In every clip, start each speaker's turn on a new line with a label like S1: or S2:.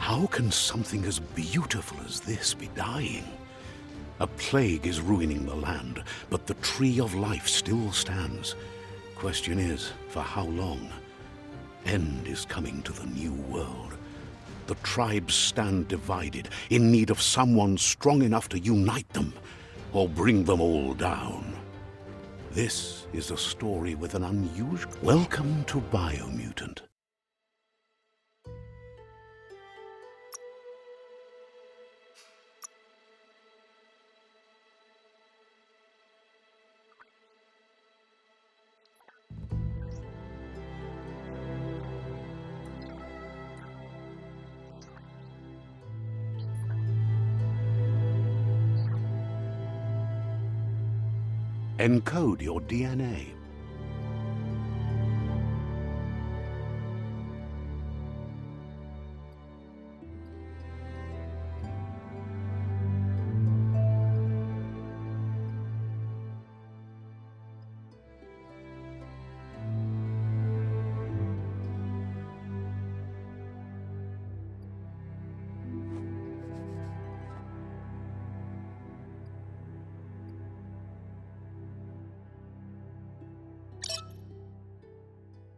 S1: How can something as beautiful as this be dying? A plague is ruining the land, but the tree of life still stands. Question is, for how long? End is coming to the new world. The tribes stand divided, in need of someone strong enough to unite them, or bring them all down. This is a story with an unusual... Welcome to Biomutant. Encode your DNA.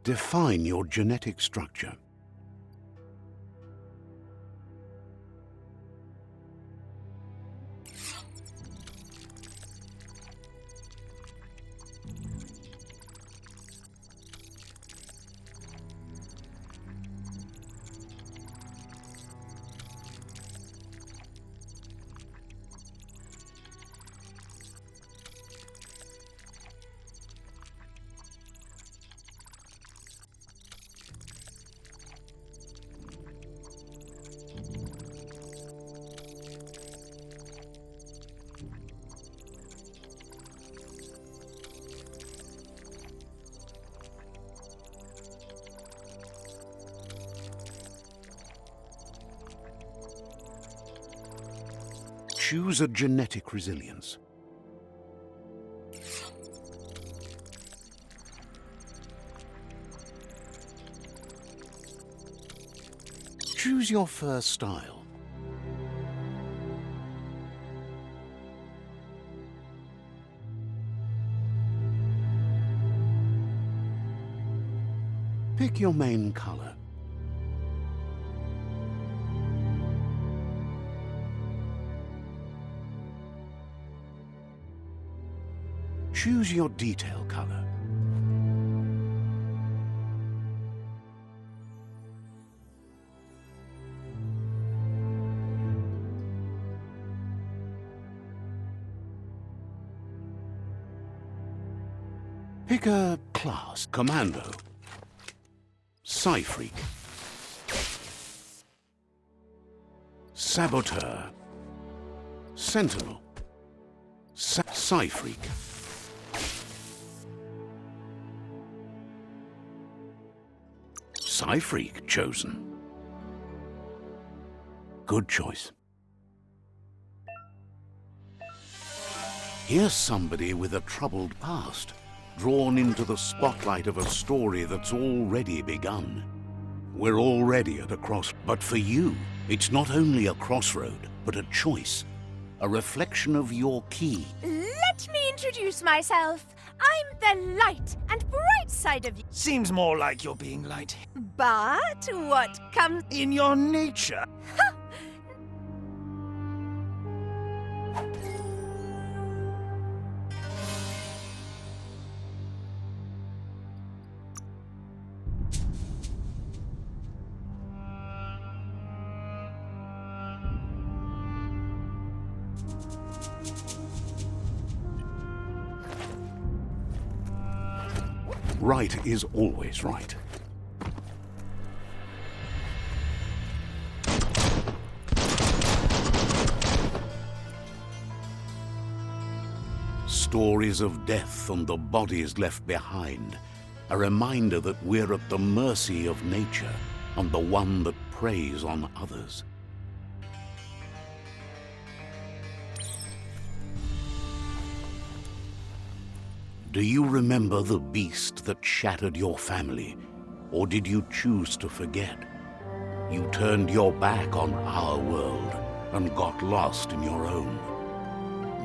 S1: Define your genetic structure. Choose a genetic resilience. Choose your fur style. Pick your main color. Choose your detail color. Pick a class. Commando. Psy-Freak. Saboteur. Sentinel. Psy-Freak. Psy-Freak chosen. Good choice. Here's somebody with a troubled past, drawn into the spotlight of a story that's already begun. We're already at a but for you, it's not only a crossroad, but a choice, a reflection of your key.
S2: Let me introduce myself. I'm the light and bright side of you.
S3: Seems more like you're being light.
S2: But what comes
S3: In your nature.
S1: Right is always right. Stories of death and the bodies left behind, a reminder that we're at the mercy of nature and the one that preys on others. Do you remember the beast that shattered your family, or did you choose to forget? You turned your back on our world and got lost in your own.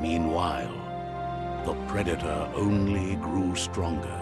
S1: Meanwhile, the Predator only grew stronger.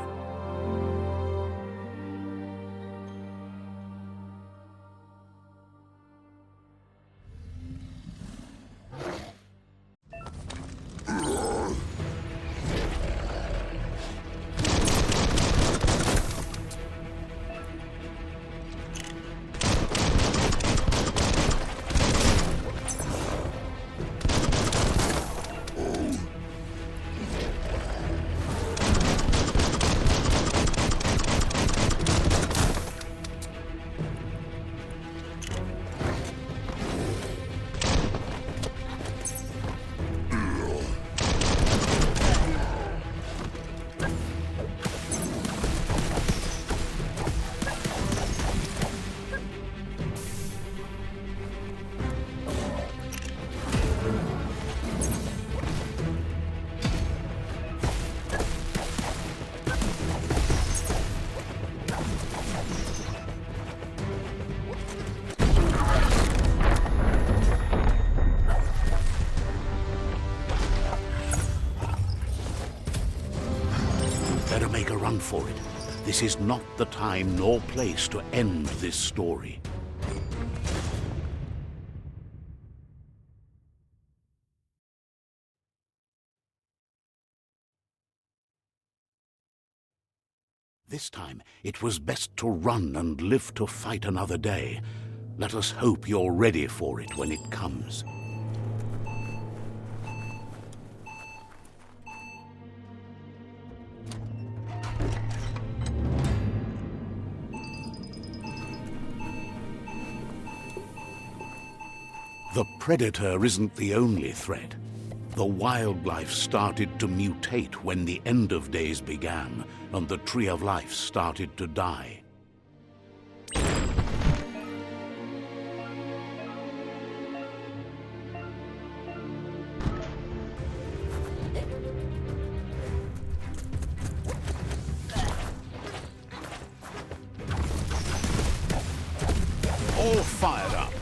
S1: Better make a run for it. This is not the time nor place to end this story. This time, it was best to run and live to fight another day. Let us hope you're ready for it when it comes. The Predator isn't the only threat. The wildlife started to mutate when the end of days began, and the Tree of Life started to die. All fired up.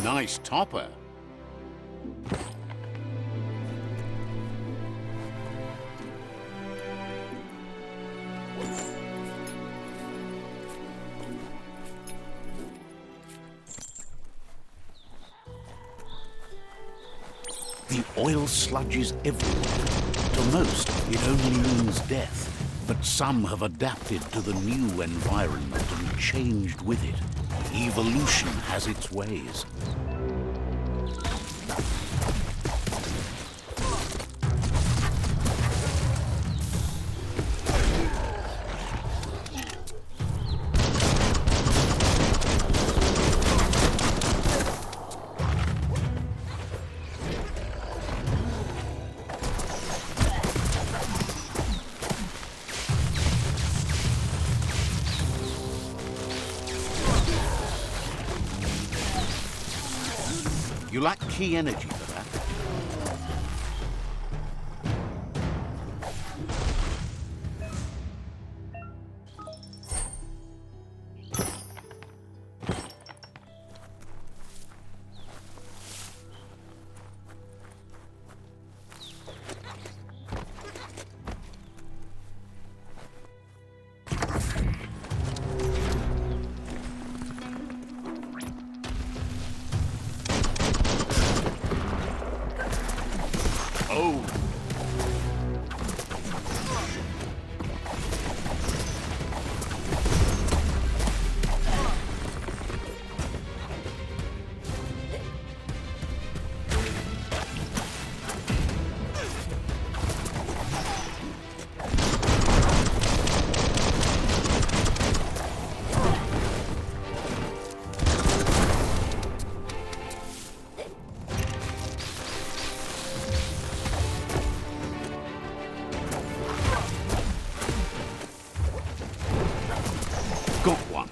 S1: Nice topper. The oil sludge is everywhere. To most, it only means death. But some have adapted to the new environment and changed with it. Evolution has its ways. You lack key energy for that. Oh! Got one.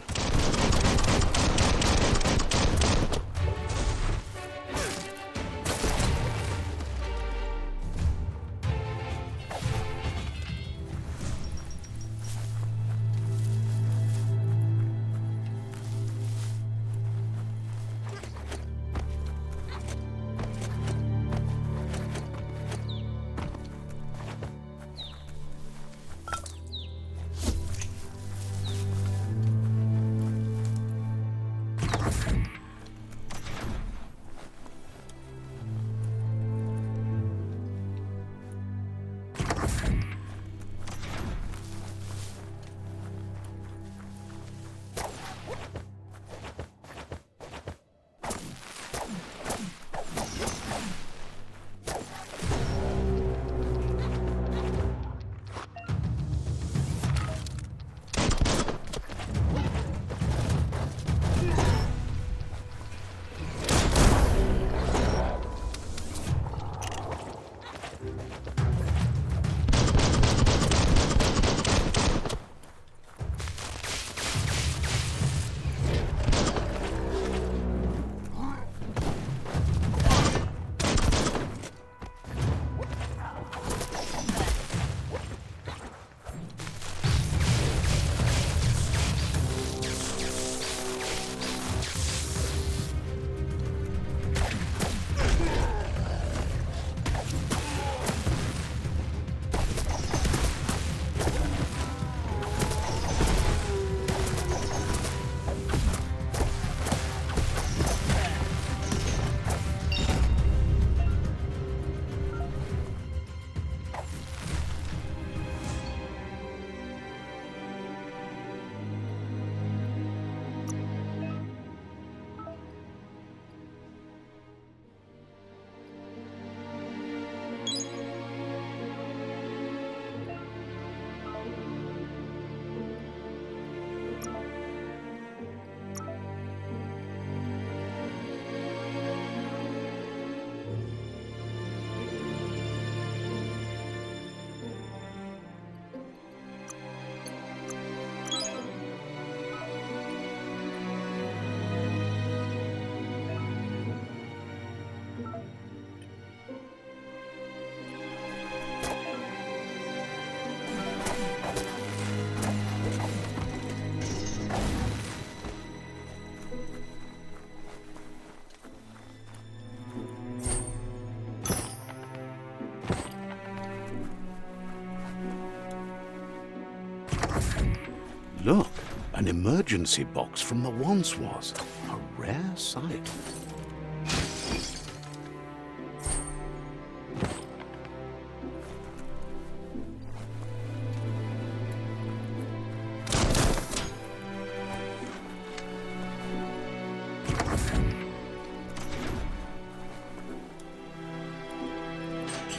S1: Look, an emergency box from the once was. A rare sight.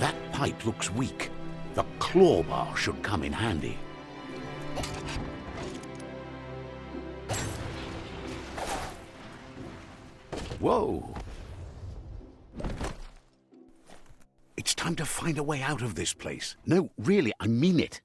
S1: That pipe looks weak. The claw bar should come in handy. Whoa! It's time to find a way out of this place. No, really, I mean it.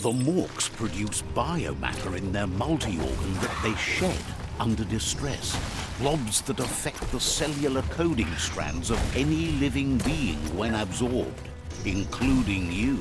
S1: The Morks produce biomatter in their multi-organ that they shed under distress. Blobs that affect the cellular coding strands of any living being when absorbed, including you.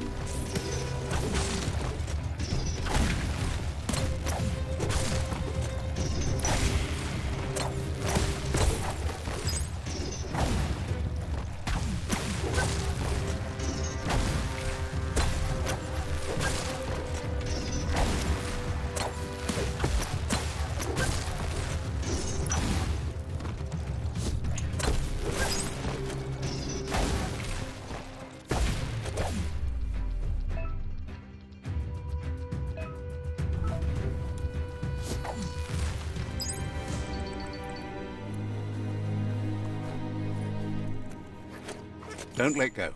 S1: Don't let go.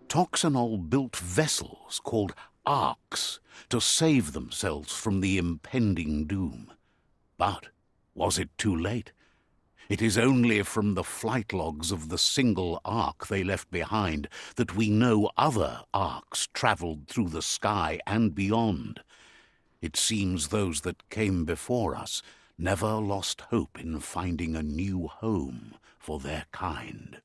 S1: Toxanol built vessels called arks to save themselves from the impending doom. But was it too late? It is only from the flight logs of the single ark they left behind that we know other arks travelled through the sky and beyond. It seems those that came before us never lost hope in finding a new home for their kind.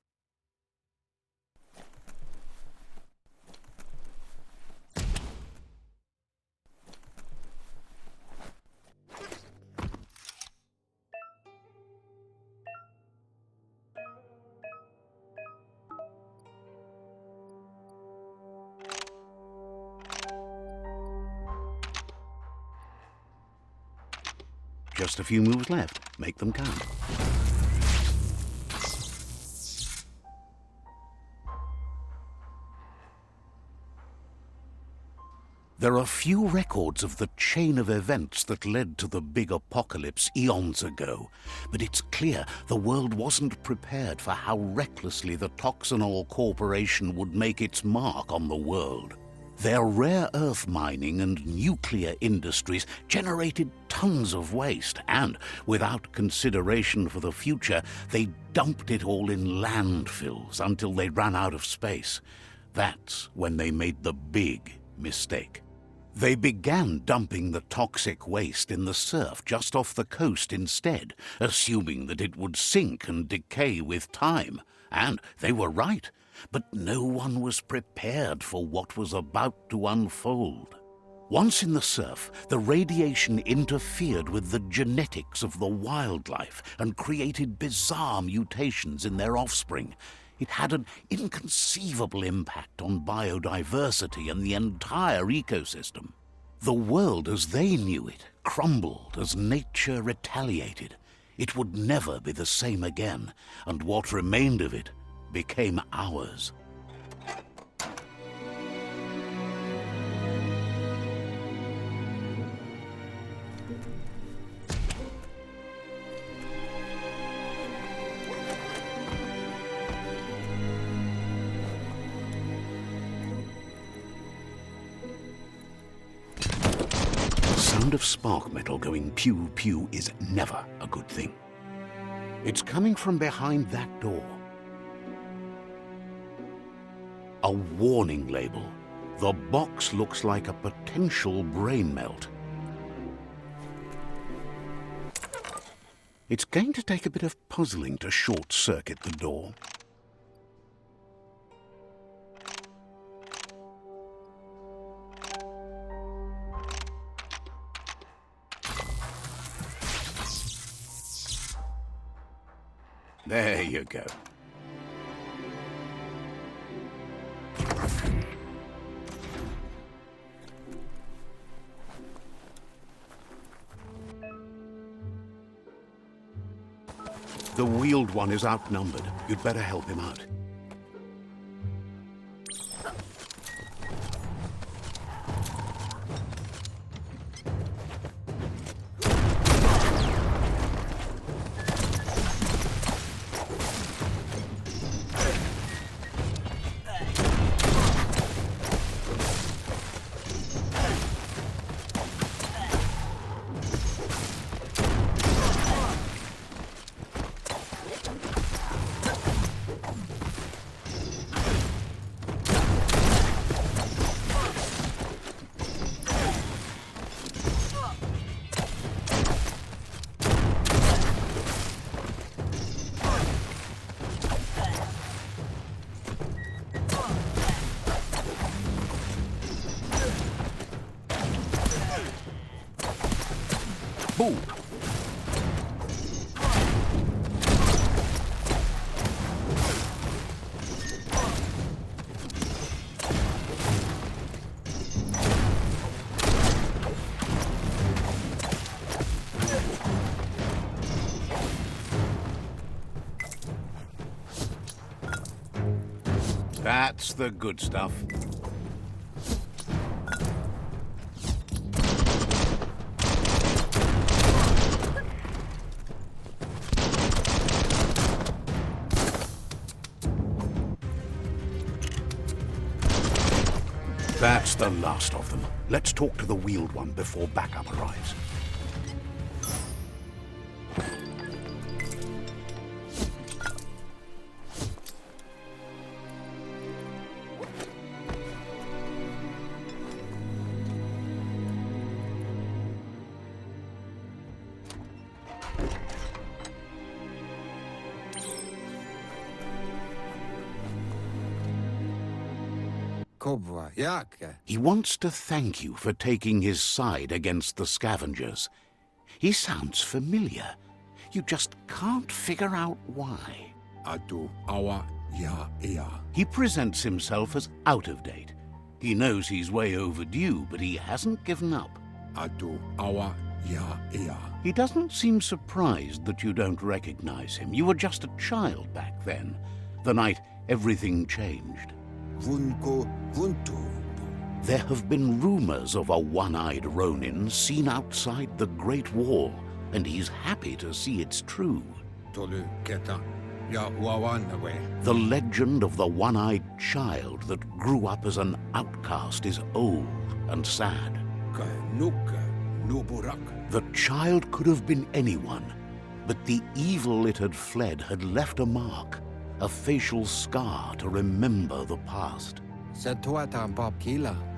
S1: Just a few moves left. Make them count. There are few records of the chain of events that led to the big apocalypse eons ago, but it's clear the world wasn't prepared for how recklessly the Toxanol Corporation would make its mark on the world. Their rare earth mining and nuclear industries generated tons of waste, and without consideration for the future, they dumped it all in landfills until they ran out of space. That's when they made the big mistake. They began dumping the toxic waste in the surf just off the coast instead, assuming that it would sink and decay with time. And they were right. But no one was prepared for what was about to unfold. Once in the surf, the radiation interfered with the genetics of the wildlife and created bizarre mutations in their offspring. It had an inconceivable impact on biodiversity and the entire ecosystem. The world as they knew it crumbled as nature retaliated. It would never be the same again, and what remained of it became ours. sound of spark metal going pew-pew is never a good thing. It's coming from behind that door. A warning label. The box looks like a potential brain melt. It's going to take a bit of puzzling to short-circuit the door. There you go. The wheeled one is outnumbered. You'd better help him out. Boom! That's the good stuff. That's the last of them. Let's talk to the wheeled one before backup arrives. He wants to thank you for taking his side against the scavengers. He sounds familiar. You just can't figure out why. He presents himself as out of date. He knows he's way overdue, but he hasn't given up. He doesn't seem surprised that you don't recognize him. You were just a child back then, the night everything changed. There have been rumors of a one-eyed Ronin seen outside the Great Wall, and he's happy to see it's true. The legend of the one-eyed child that grew up as an outcast is old and sad. The child could have been anyone, but the evil it had fled had left a mark, a facial scar to remember the past.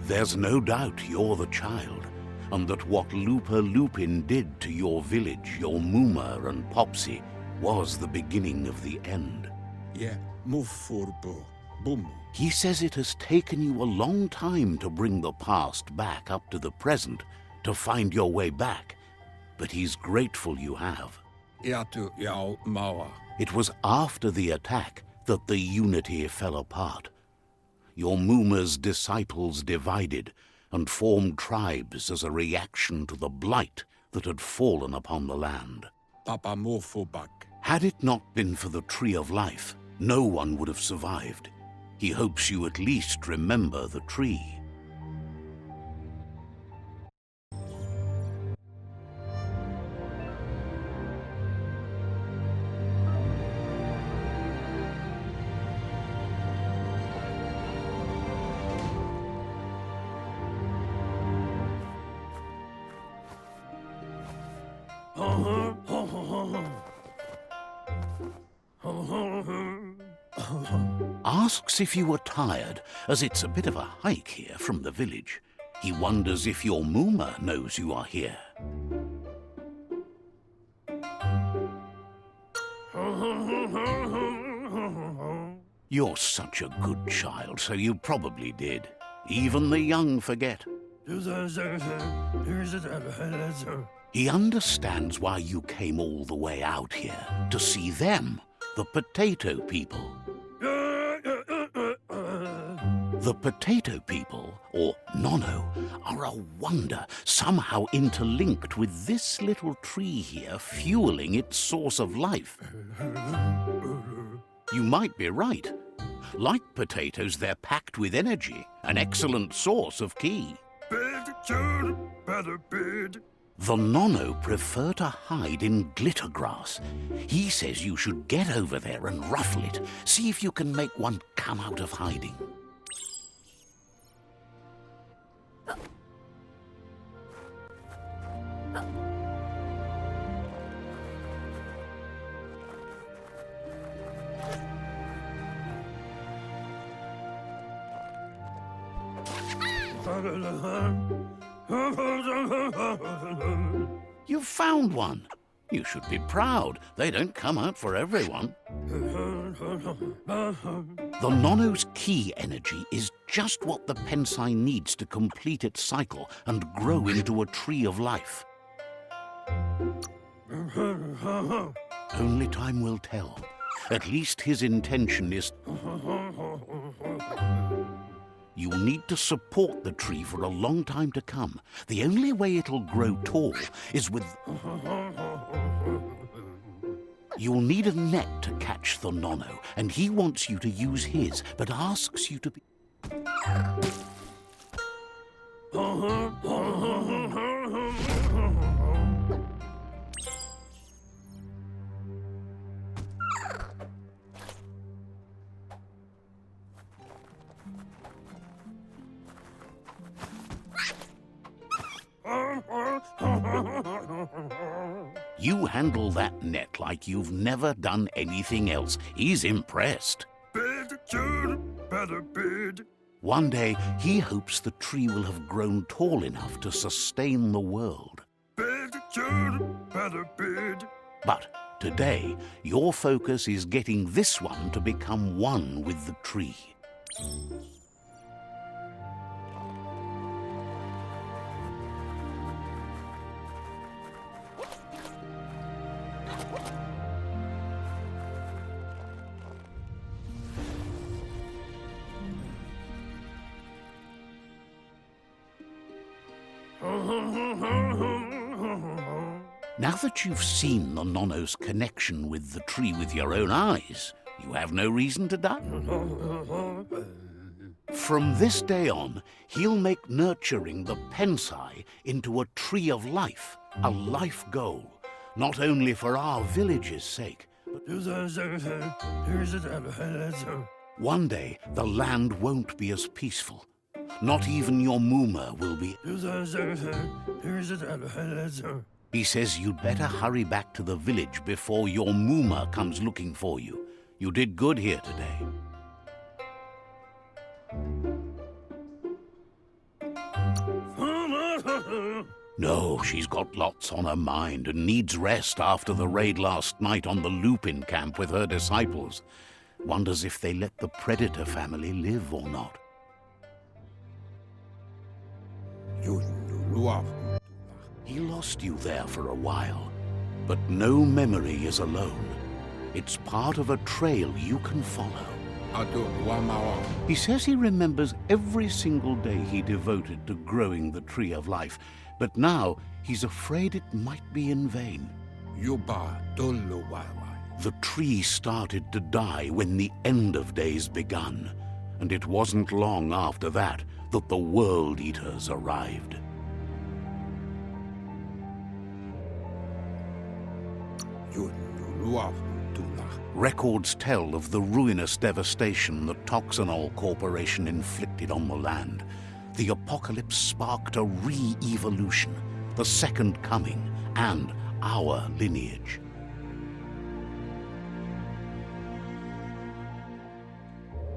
S1: There's no doubt you're the child, and that what Lupa Lupin did to your village, your Muma and Popsy, was the beginning of the end. He says it has taken you a long time to bring the past back up to the present, to find your way back, but he's grateful you have. It was after the attack that the unity fell apart. Your Muma's disciples divided and formed tribes as a reaction to the blight that had fallen upon the land. Had it not been for the Tree of Life, no one would have survived. He hopes you at least remember the tree. Asks if you were tired, as it's a bit of a hike here from the village. He wonders if your Mooma knows you are here. You're such a good child, so you probably did. Even the young forget. He understands why you came all the way out here, to see them, the potato people. The potato people, or Nono, are a wonder, somehow interlinked with this little tree here fueling its source of life. You might be right. Like potatoes, they're packed with energy, an excellent source of ki. The Nono prefer to hide in glitter grass. He says you should get over there and ruffle it. See if you can make one come out of hiding. You've found one. You should be proud. They don't come out for everyone. The Nono's ki energy is just what the Pensai needs to complete its cycle and grow into a tree of life. Only time will tell. At least his intention is... You'll need to support the tree for a long time to come. The only way it'll grow tall is with... You'll need a net to catch the Nono, and he wants you to use his, but asks you to be... You handle that net like you've never done anything else. He's impressed. One day, he hopes the tree will have grown tall enough to sustain the world. But today, your focus is getting this one to become one with the tree. Now that you've seen the Nono's connection with the tree with your own eyes, you have no reason to doubt. From this day on, he'll make nurturing the Pensai into a tree of life, a life goal, not only for our village's sake, but one day the land won't be as peaceful. Not even your Mooma will be... He says you'd better hurry back to the village before your Mooma comes looking for you. You did good here today. No, she's got lots on her mind and needs rest after the raid last night on the Lupin camp with her disciples. Wonders if they let the Predator family live or not. He lost you there for a while, but no memory is alone. It's part of a trail you can follow. He says he remembers every single day he devoted to growing the Tree of Life, but now he's afraid it might be in vain. The tree started to die when the end of days begun, and it wasn't long after that that the World Eaters arrived. Records tell of the ruinous devastation the Toxanol Corporation inflicted on the land. The apocalypse sparked a re-evolution, the Second Coming, and our lineage.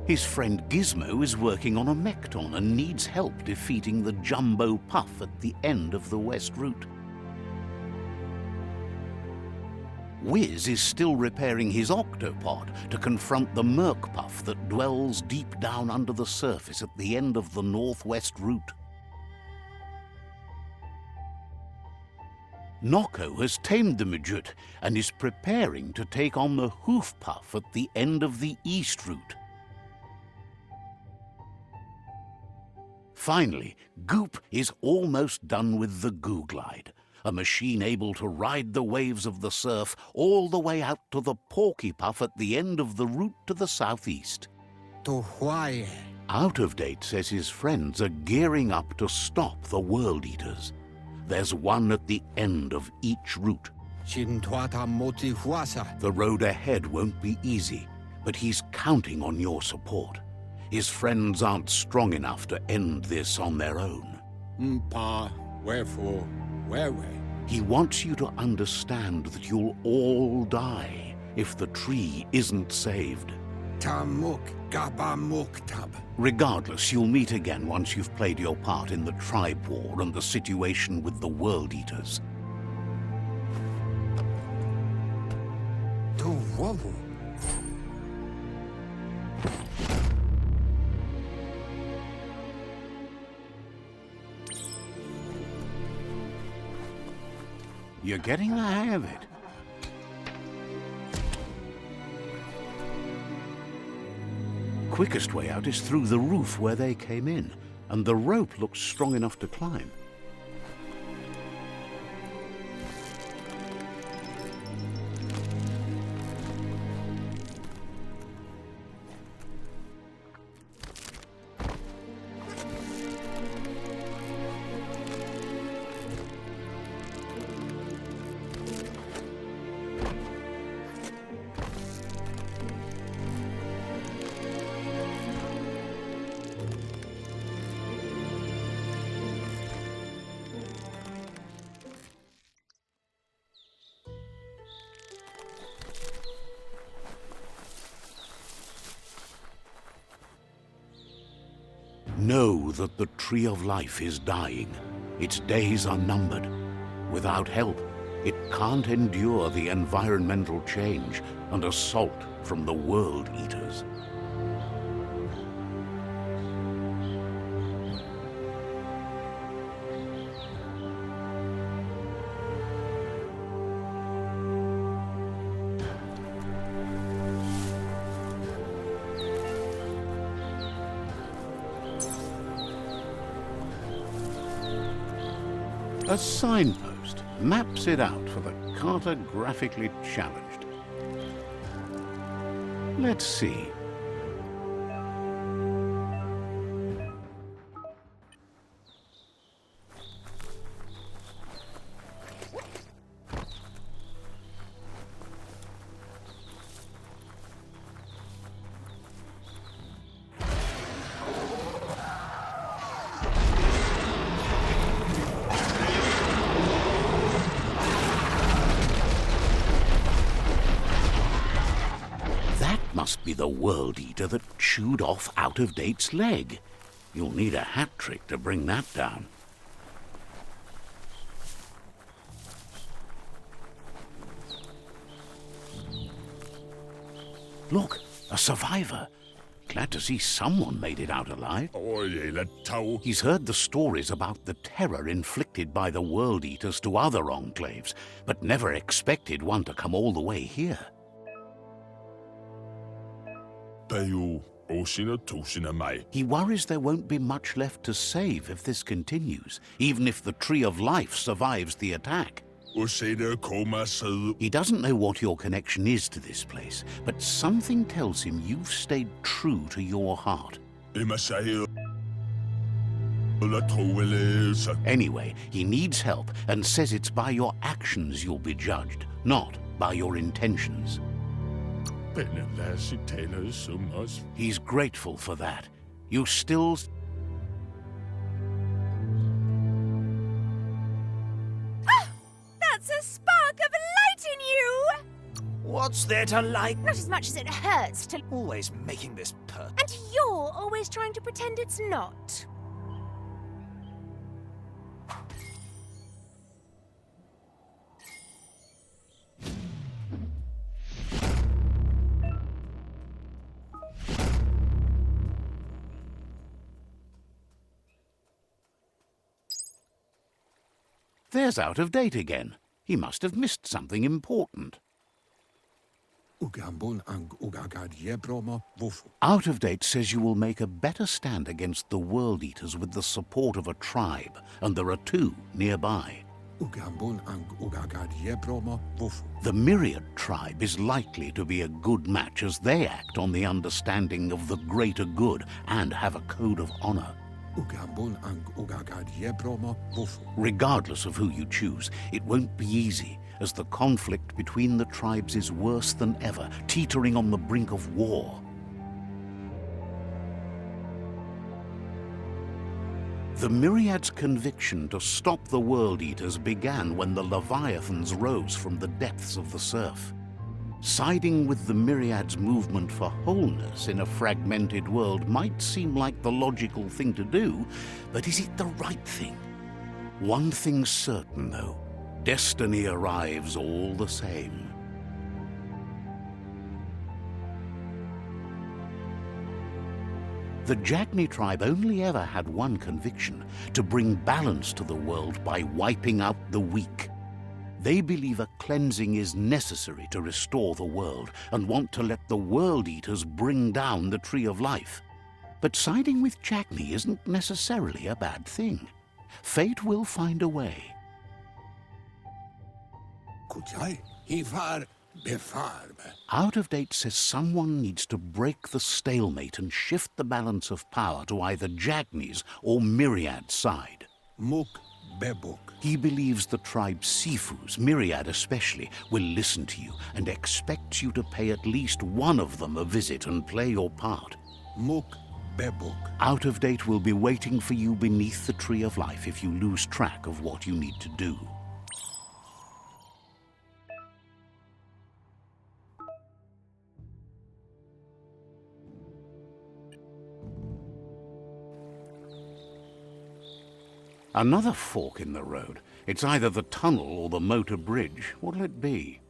S1: His friend Gizmo is working on a Mekton and needs help defeating the Jumbo Puff at the end of the West Route. Wiz is still repairing his octopod to confront the Merc Puff that dwells deep down under the surface at the end of the Northwest Route. Nocco has tamed the Midget and is preparing to take on the Hoof Puff at the end of the East Route. Finally, Goop is almost done with the Googlide, a machine able to ride the waves of the surf all the way out to the Porky Puff at the end of the route to the southeast. Out of Date says his friends are gearing up to stop the World Eaters. There's one at the end of each route. The road ahead won't be easy, but he's counting on your support. His friends aren't strong enough to end this on their own. He wants you to understand that you'll all die if the tree isn't saved. Regardless, you'll meet again once you've played your part in the tribe war and the situation with the World Eaters. You're getting the hang of it. Quickest way out is through the roof where they came in, and the rope looks strong enough to climb. Know that the Tree of Life is dying. Its days are numbered. Without help, it can't endure the environmental change and assault from the World Eaters. A signpost maps it out for the cartographically challenged. Let's see. Must be the World Eater that chewed off Out of Date's leg. You'll need a hat trick to bring that down. Look, a survivor. Glad to see someone made it out alive. He's heard the stories about the terror inflicted by the World Eaters to other enclaves, but never expected one to come all the way here. He worries there won't be much left to save if this continues, even if the Tree of Life survives the attack. He doesn't know what your connection is to this place, but something tells him you've stayed true to your heart. Anyway, he needs help and says it's by your actions you'll be judged, not by your intentions. He's grateful for that. You still...
S2: Ah! That's a spark
S3: What's there to like?
S2: Not as much as it hurts to...
S3: Always making this pert.
S2: And you're always trying to pretend it's not.
S1: There's Out of Date again. He must have missed something important. Out of Date says you will make a better stand against the World Eaters with the support of a tribe, and there are 2 nearby. The Myriad tribe is likely to be a good match as they act on the understanding of the greater good and have a code of honor. Regardless of who you choose, it won't be easy, as the conflict between the tribes is worse than ever, teetering on the brink of war. The Myriad's conviction to stop the World Eaters began when the Leviathans rose from the depths of the surf. Siding with the Myriad's movement for wholeness in a fragmented world might seem like the logical thing to do, but is it the right thing? One thing's certain, though. Destiny arrives all the same. The Jagni tribe only ever had one conviction: to bring balance to the world by wiping out the weak. They believe a cleansing is necessary to restore the world and want to let the World Eaters bring down the Tree of Life. But siding with Jagni isn't necessarily a bad thing. Fate will find a way. Out of Date says someone needs to break the stalemate and shift the balance of power to either Jagni's or Myriad's side. He believes the tribe Sifus, Myriad especially, will listen to you and expects you to pay at least one of them a visit and play your part. Out of Date will be waiting for you beneath the Tree of Life if you lose track of what you need to do. Another fork in the road. It's either the tunnel or the motor bridge. What'll it be?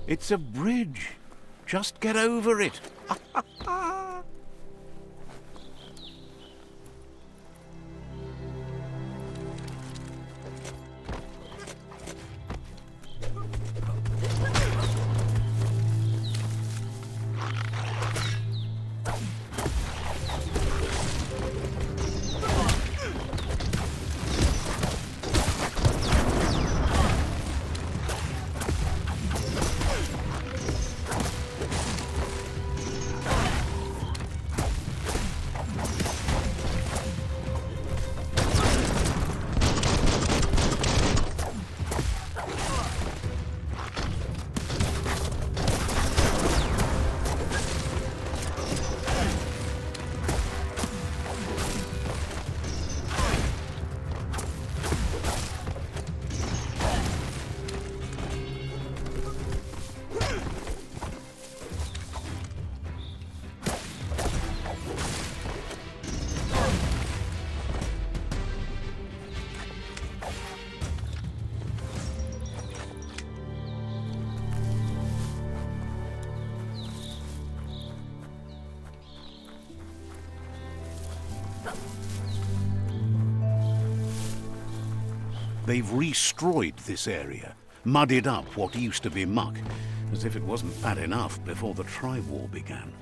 S1: It's a bridge. Just get over it. They've restroyed this area, muddied up what used to be muck, as if it wasn't bad enough before the tribe war began.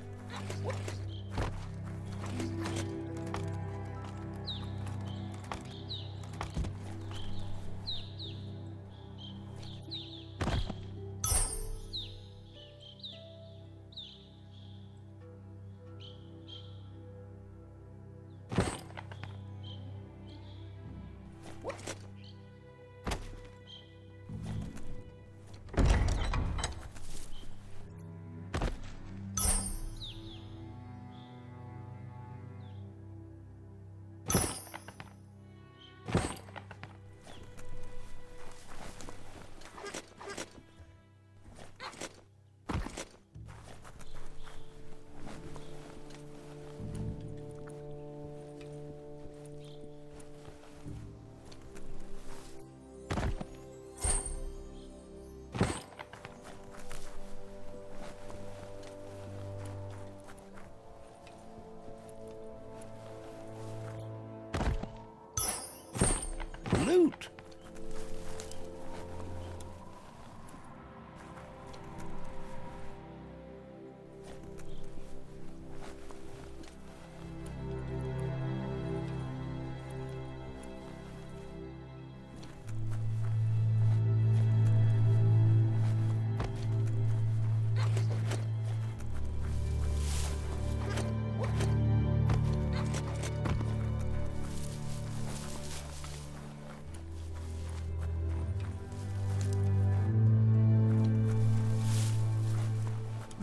S1: suit.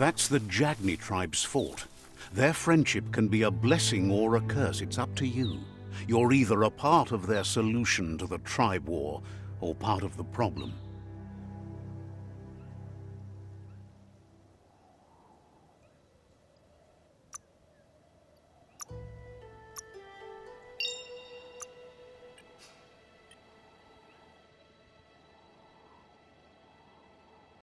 S1: That's the Jagni tribe's fault. Their friendship can be a blessing or a curse. It's up to you. You're either a part of their solution to the tribe war, or part of the problem.